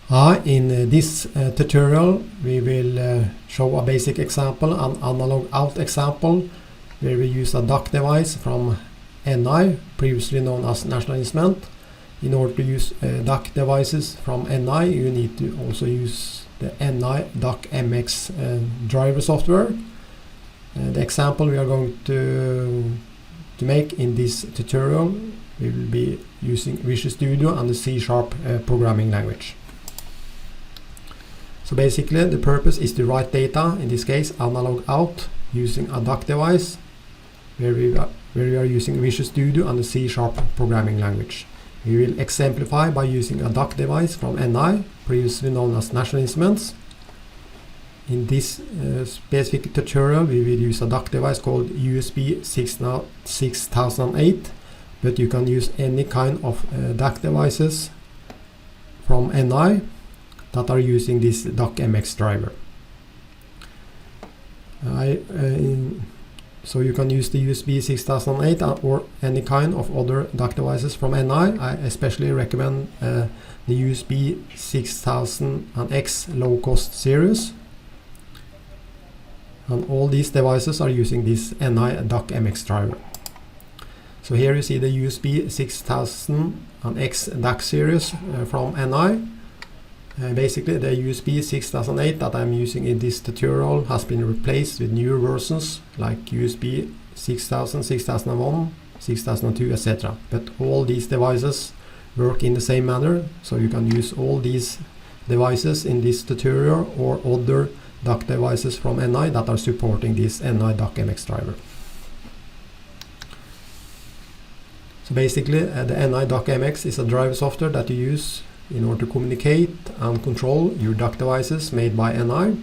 In this tutorial we will show a basic example, an analog out example, where we use a DAQ device from NI, previously known as National Instrument. In order to use DAQ devices from NI, you need to also use the NI DAQmx driver software. The example we are going to make in this tutorial, we will be using Visual Studio and the C# programming language. So basically the purpose is to write data, in this case analog out, using a DAQ device where we are using Visual Studio and the C# programming language. We will exemplify by using a DAQ device from NI, previously known as National Instruments. In this specific tutorial we will use a DAQ device called USB 6008, but you can use any kind of DAQ devices from NI that are using this DAQmx driver. So you can use the USB 6008 or any kind of other DAQ devices from NI. I especially recommend the USB 6000X low-cost series. And all these devices are using this NI DAQmx driver. So here you see the USB 6000X DAQ series from NI. Basically the USB 6008 that I'm using in this tutorial has been replaced with newer versions like USB 6000, 6001, 6002, etc. But all these devices work in the same manner, so you can use all these devices in this tutorial or other DAQ devices from NI that are supporting this NI DAQmx driver. So basically the NI DAQmx is a driver software that you use in order to communicate and control your DAQ devices made by NI.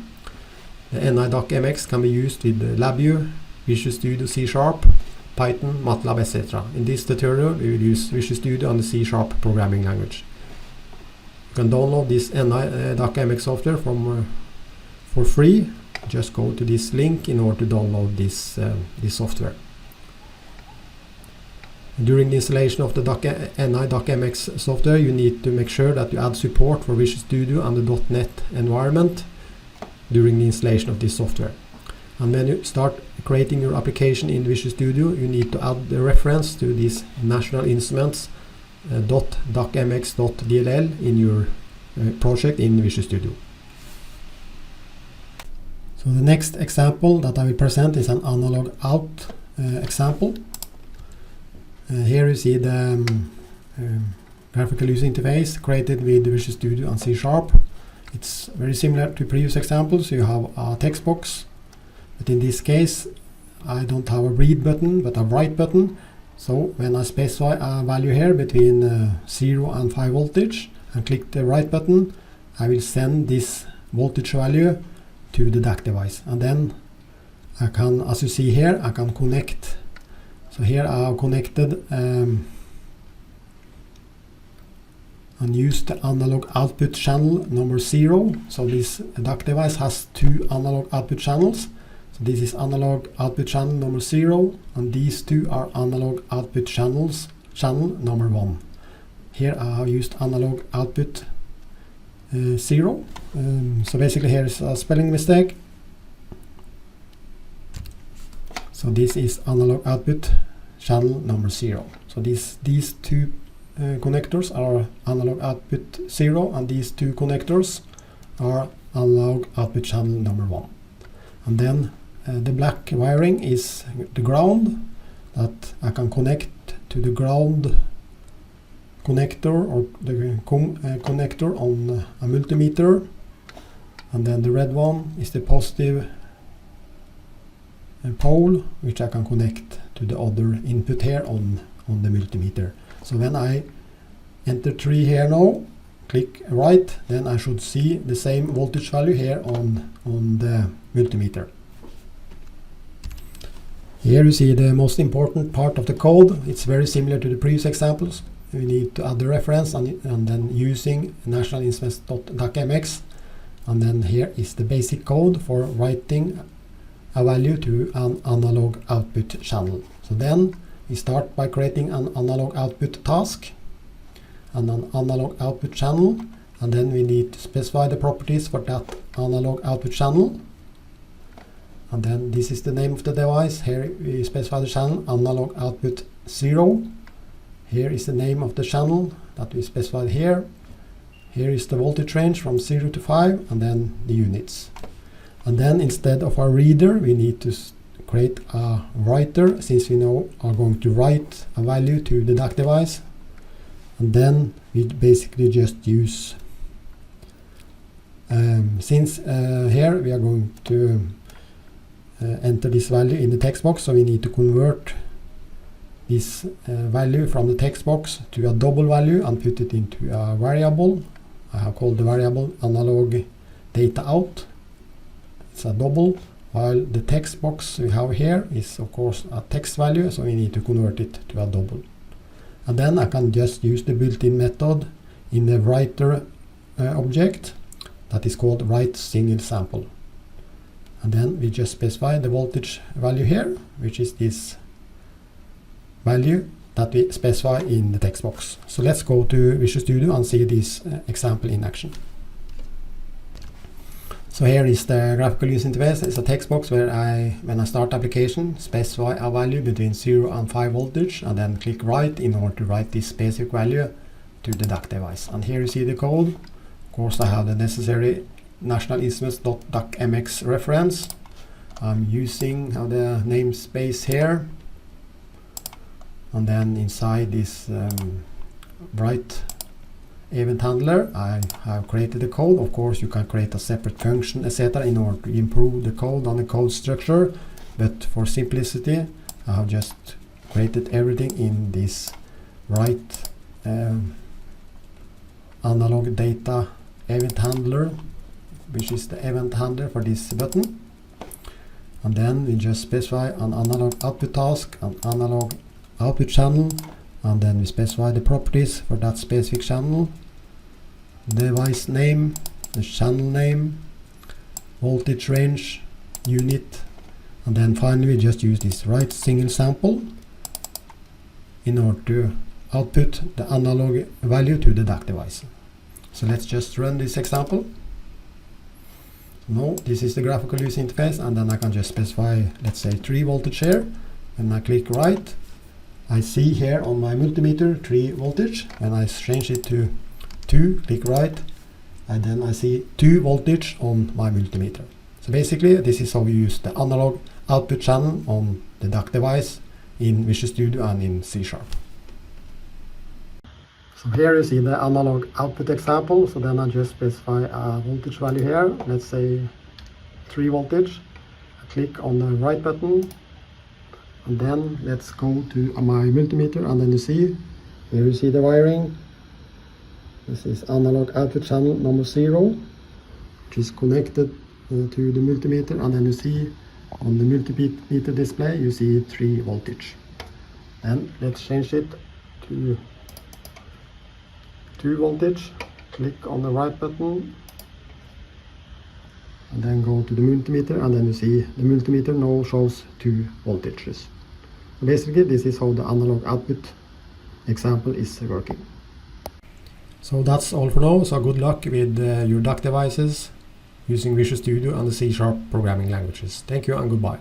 The NI DAQmx can be used with LabVIEW, Visual Studio C#, Python, MATLAB, etc. In this tutorial we will use Visual Studio and the C# programming language. You can download this NI DAQmx software for free. Just go to this link in order to download this software. During the installation of the NI DAQmx software, you need to make sure that you add support for Visual Studio and the .NET environment during the installation of this software. And when you start creating your application in Visual Studio, you need to add the reference to this National Instruments .daqmx.dll in your project in Visual Studio. So the next example that I will present is an analog out example. Here you see the graphical user interface created with Visual Studio and C#. It's very similar to previous examples. You have a text box, but in this case I don't have a read button but a write button. So when I specify a value here between 0 and 5 voltage and click the write button, I will send this voltage value to the DAQ device, and then I can, as you see here, I can connect. So here I have connected and used the analog output channel number 0. So this DAQ device has two analog output channels. So this is analog output channel number 0, and these two are analog output channel number 1. Here I have used analog output 0. So basically here is a spelling mistake. So this is analog output channel number 0. So these two connectors are analog output 0, and these two connectors are analog output channel number 1. And then the black wiring is the ground that I can connect to the ground connector or the connector on a multimeter, and then the red one is the positive pole which I can connect to the other input here on the multimeter. So when I enter 3 here now, click write, then I should see the same voltage value here on the multimeter. Here you see the most important part of the code. It's very similar to the previous examples. We need to add the reference and then using National Instruments.daqmx, and then here is the basic code for writing a value to an analog output channel. So then we start by creating an analog output task and an analog output channel, and then we need to specify the properties for that analog output channel. And then this is the name of the device. Here we specify the channel analog output 0. Here is the name of the channel that we specified here. Here is the voltage range from 0 to 5, and then the units. And then instead of our reader, we need to create a writer, since we now are going to write a value to the DAQ device. And then we basically just use, since here we are going to enter this value in the text box, so we need to convert this value from the text box to a double value and put it into a variable. I have called the variable analog data out. It's a double, while the text box we have here is of course a text value, so we need to convert it to a double. And then I can just use the built-in method in the writer object that is called write single sample. And then we just specify the voltage value here, which is this value that we specify in the text box. So let's go to Visual Studio and see this example in action. So here is the graphical user interface. It's a text box where when I start application, specify a value between 0 and 5 voltage, and then click write in order to write this specific value to the DAQ device. And here you see the code. Of course, I have the necessary National Instruments.DAQmx reference. I'm using the namespace here. And then inside this write event handler, I have created the code. Of course, you can create a separate function, etc., in order to improve the code and the code structure. But for simplicity, I have just created everything in this write analog data event handler, which is the event handler for this button. And then we just specify an analog output task, an analog output channel, and then we specify the properties for that specific channel, device name, the channel name, voltage range, unit, and then finally we just use this write single sample in order to output the analog value to the DAQ device. So let's just run this example. Now this is the graphical user interface, and then I can just specify, let's say, 3 voltage here. When I click write, I see here on my multimeter 3 voltage. When I change it to 2, click write, and then I see 2 voltage on my multimeter. So basically this is how we use the analog output channel on the DAQ device in Visual Studio and in C#. So here you see the analog output example. So then I just specify a voltage value here, let's say 3 voltage. I click on the write button, and then let's go to my multimeter, and then you see, here you see the wiring. This is analog output channel number 0, which is connected to the multimeter, and then you see on the multimeter display, you see 3 voltage. And let's change it to 2 voltage. Click on the right button, and then go to the multimeter, and then you see the multimeter now shows 2 voltages. Basically, this is how the analog output example is working. So that's all for now. So good luck with your DAQ devices using Visual Studio and the C# programming languages. Thank you and goodbye.